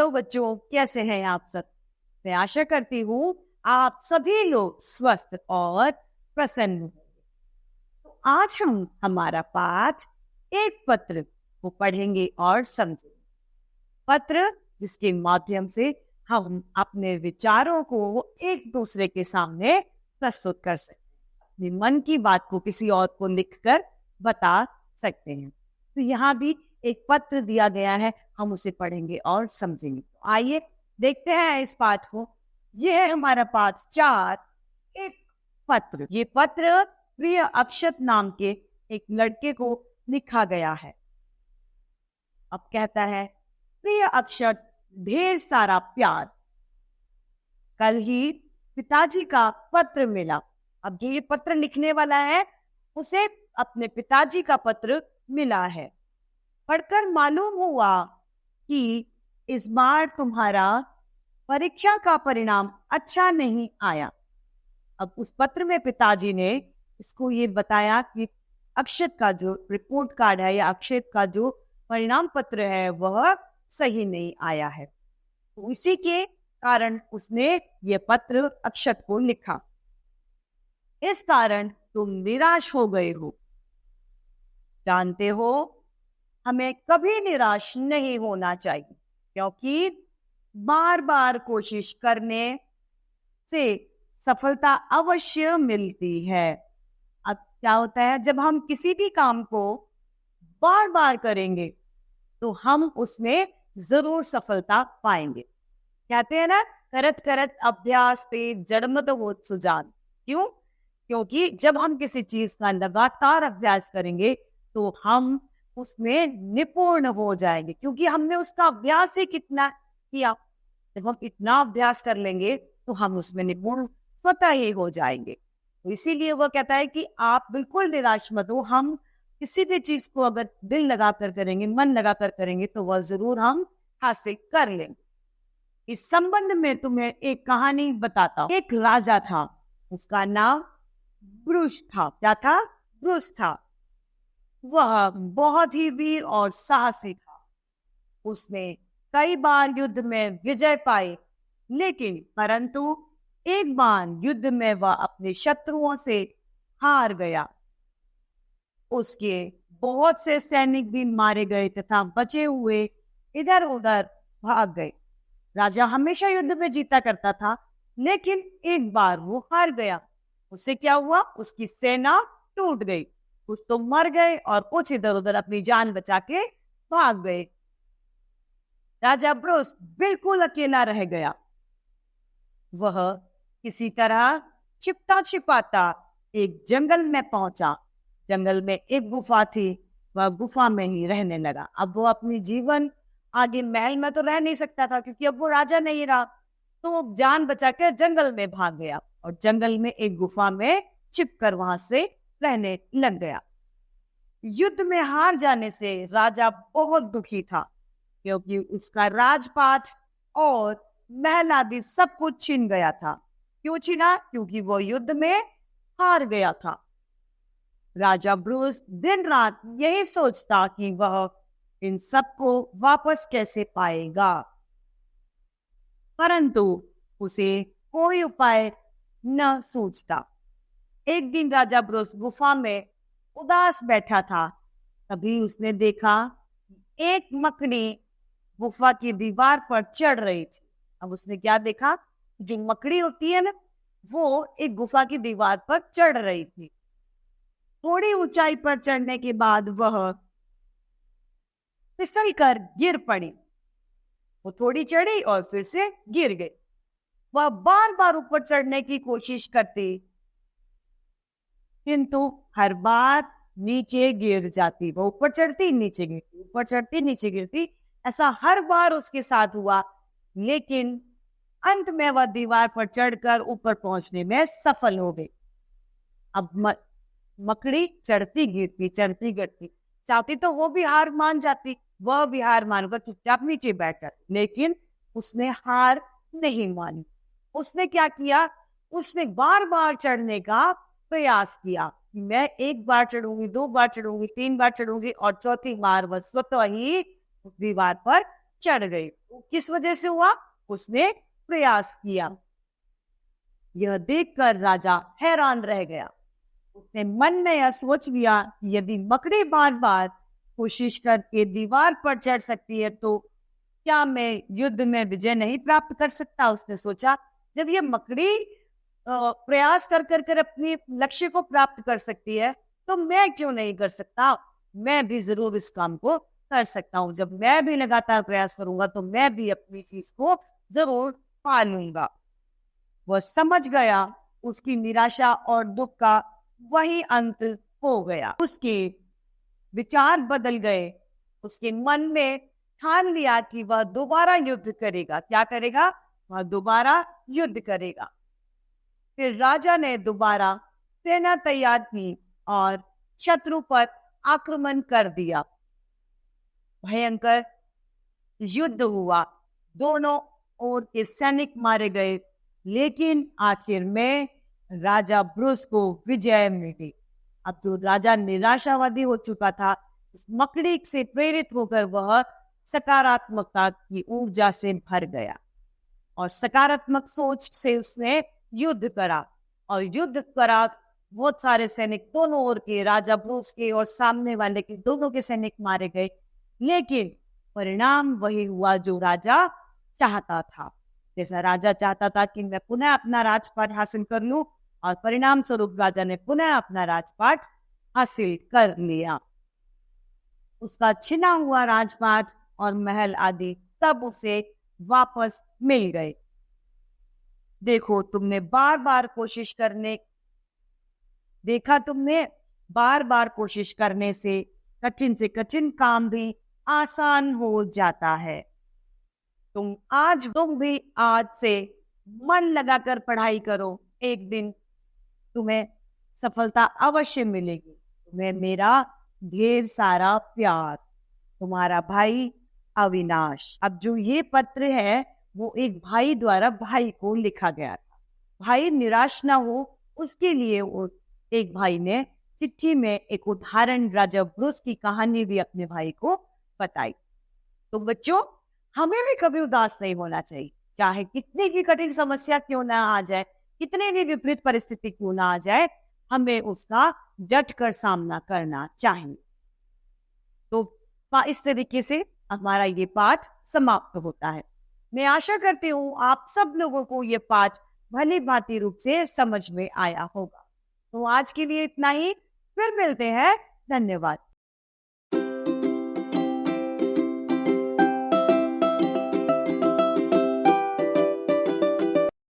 Hello बच्चों, कैसे हैं आप सब। मैं आशा करती हूँ आप सभी लोग स्वस्थ और प्रसन्न हैं। तो आज हम हमारा पाठ एक पत्र को पढ़ेंगे और समझेंगे। पत्र जिसके माध्यम से हम अपने विचारों को एक दूसरे के सामने प्रस्तुत कर सकते हैं, अपने मन की बात को किसी और को लिखकर बता सकते हैं। तो यहाँ भी एक पत्र दिया गया है, हम उसे पढ़ेंगे और समझेंगे। तो आइए देखते हैं इस पाठ को। यह है हमारा पाठ 4, एक पत्र। ये पत्र प्रिय अक्षत नाम के एक लड़के को लिखा गया है। अब कहता है, प्रिय अक्षत, ढेर सारा प्यार। कल ही पिताजी का पत्र मिला। अब जो ये पत्र लिखने वाला है उसे अपने पिताजी का पत्र मिला है। पढ़कर मालूम हुआ कि इस बार तुम्हारा परीक्षा का परिणाम अच्छा नहीं आया। अब उस पत्र में पिताजी ने इसको ये बताया कि अक्षत का जो रिपोर्ट कार्ड है या अक्षत का जो परिणाम पत्र है वह सही नहीं आया है। तो इसी के कारण उसने ये पत्र अक्षत को लिखा। इस कारण तुम निराश हो गए हो। जानते हो, हमें कभी निराश नहीं होना चाहिए, क्योंकि बार बार कोशिश करने से सफलता अवश्य मिलती है। अब क्या होता है, जब हम किसी भी काम को बार बार करेंगे तो हम उसमें जरूर सफलता पाएंगे। कहते हैं ना, करत करत अभ्यास पे जड़मत होत सुजान। क्यों? क्योंकि जब हम किसी चीज का लगातार अभ्यास करेंगे तो हम उसमें निपुण हो जाएंगे, क्योंकि हमने उसका अभ्यास ही कितना किया। जब हम इतना अभ्यास कर लेंगे तो हम उसमें निपुण स्वतः ही हो जाएंगे। तो इसीलिए वो कहता है कि आप बिल्कुल निराश मत हो। हम किसी भी चीज को अगर दिल लगाकर करेंगे, मन लगाकर करेंगे, तो वह जरूर हम हासिल कर लेंगे। इस संबंध में तुम्हें एक कहानी बताता हूं। एक राजा था, उसका नाम ब्रुस था। क्या था? ब्रुस था। वह बहुत ही वीर और साहसी था। उसने कई बार युद्ध में विजय पाई, लेकिन परंतु एक बार युद्ध में वह अपने शत्रुओं से हार गया। उसके बहुत से सैनिक भी मारे गए तथा बचे हुए इधर उधर भाग गए। राजा हमेशा युद्ध में जीता करता था, लेकिन एक बार वो हार गया। उससे क्या हुआ? उसकी सेना टूट गई। कुछ तो मर गए और कुछ इधर उधर अपनी जान बचा के भाग गए। राजा ब्रुस बिल्कुल अकेला रह गया। वह किसी तरह छिपता छिपाता एक जंगल में पहुंचा। जंगल में एक गुफा थी, वह गुफा में ही रहने लगा। अब वो अपनी जीवन आगे महल में तो रह नहीं सकता था, क्योंकि अब वो राजा नहीं रहा। तो वो जान बचा के जंगल में भाग गया और जंगल में एक गुफा में छिपकर वहां से रहने लग गया। युद्ध में हार जाने से राजा बहुत दुखी था, क्योंकि उसका राजपाट और महल आदि सब कुछ छीन गया था। क्यों छीना? क्योंकि वो युद्ध में हार गया था। राजा ब्रूस दिन रात यही सोचता कि वह इन सबको वापस कैसे पाएगा, परंतु उसे कोई उपाय न सूझता। एक दिन राजा ब्रूस गुफा में उदास बैठा था। तभी उसने देखा एक मकड़ी गुफा की दीवार पर चढ़ रही थी। अब उसने क्या देखा? जो मकड़ी होती है ना, वो एक गुफा की दीवार पर चढ़ रही थी। थोड़ी ऊंचाई पर चढ़ने के बाद वह फिसल कर गिर पड़ी। वो थोड़ी चढ़ी और फिर से गिर गई। वह बार बार ऊपर चढ़ने की कोशिश करती, किंतु हर बार नीचे गिर जाती। वो ऊपर चढ़ती नीचे गिरती, ऊपर चढ़ती नीचे गिरती। ऐसा हर बार उसके साथ हुआ, लेकिन अंत में वह दीवार पर चढ़कर ऊपर पहुंचने में सफल हो गई। अब मकड़ी चढ़ती गिरती चाहती तो वो भी हार मान जाती। वह भी हार मानकर चुपचाप नीचे बैठ जाती, लेकिन उसने हार नहीं मानी। उसने क्या किया? उसने बार बार चढ़ने का प्रयास किया। मैं एक बार चढ़ूंगी, 2 बार चढ़ूंगी, 3 बार चढ़ूंगी, और चौथी बार वह स्वतः ही उस दीवार पर चढ़ गई। किस वजह से हुआ? उसने प्रयास किया। यह देखकर राजा हैरान रह गया। उसने मन में यह सोच लिया कि यदि मकड़ी बार बार कोशिश करके दीवार पर चढ़ सकती है तो क्या मैं युद्ध में विजय नहीं प्राप्त कर सकता? उसने सोचा, जब ये मकड़ी प्रयास कर कर कर अपनी लक्ष्य को प्राप्त कर सकती है तो मैं क्यों नहीं कर सकता? मैं भी जरूर इस काम को कर सकता हूँ। जब मैं भी लगातार प्रयास करूंगा तो मैं भी अपनी चीज को जरूर पा लूंगा। वह समझ गया उसकी निराशा और दुख का वही अंत हो गया। उसके विचार बदल गए। उसके मन में ठान लिया कि वह दोबारा युद्ध करेगा। क्या करेगा? वह दोबारा युद्ध करेगा। फिर राजा ने दोबारा सेना तैयार की और शत्रु पर आक्रमण कर दिया। भयंकर युद्ध हुआ। दोनों ओर के सैनिक मारे गए, लेकिन आखिर में राजा ब्रूस को विजय मिली। अब जो राजा निराशावादी हो चुका था, उस मकड़ी से प्रेरित होकर वह सकारात्मकता की ऊर्जा से भर गया और सकारात्मक सोच से उसने युद्ध करा। और युद्ध करा, बहुत सारे सैनिक दोनों ओर के, राजा ब्रूस के और सामने वाले के, दोनों के सैनिक मारे गए, लेकिन परिणाम वही हुआ जो राजा चाहता था। जैसा राजा चाहता था कि मैं पुनः अपना राजपाट हासिल कर लूं, और परिणाम स्वरूप राजा ने पुनः अपना राजपाट हासिल कर लिया। उसका छिना हुआ राजपाट और महल आदि सब उसे वापस मिल गए। देखो, तुमने बार बार कोशिश करने से कठिन काम भी आसान हो जाता है। तुम भी आज से मन लगाकर पढ़ाई करो, एक दिन तुम्हें सफलता अवश्य मिलेगी। तुम्हें मेरा ढेर सारा प्यार, तुम्हारा भाई अविनाश। अब जो ये पत्र है वो एक भाई द्वारा भाई को लिखा गया था। भाई निराश ना हो उसके लिए वो एक भाई ने चिट्ठी में एक उदाहरण राजा ब्रूस की कहानी भी अपने भाई को बताई। तो बच्चों, हमें भी कभी उदास नहीं होना चाहिए, चाहे कितनी भी कठिन समस्या क्यों ना आ जाए, कितने भी विपरीत परिस्थिति क्यों ना आ जाए, हमें उसका डट कर सामना करना चाहिए। तो इस तरीके से हमारा ये पाठ समाप्त होता है। मैं आशा करती हूँ आप सब लोगों को ये पाठ भली भांति रूप से समझ में आया होगा। तो आज के लिए इतना ही, फिर मिलते हैं। धन्यवाद।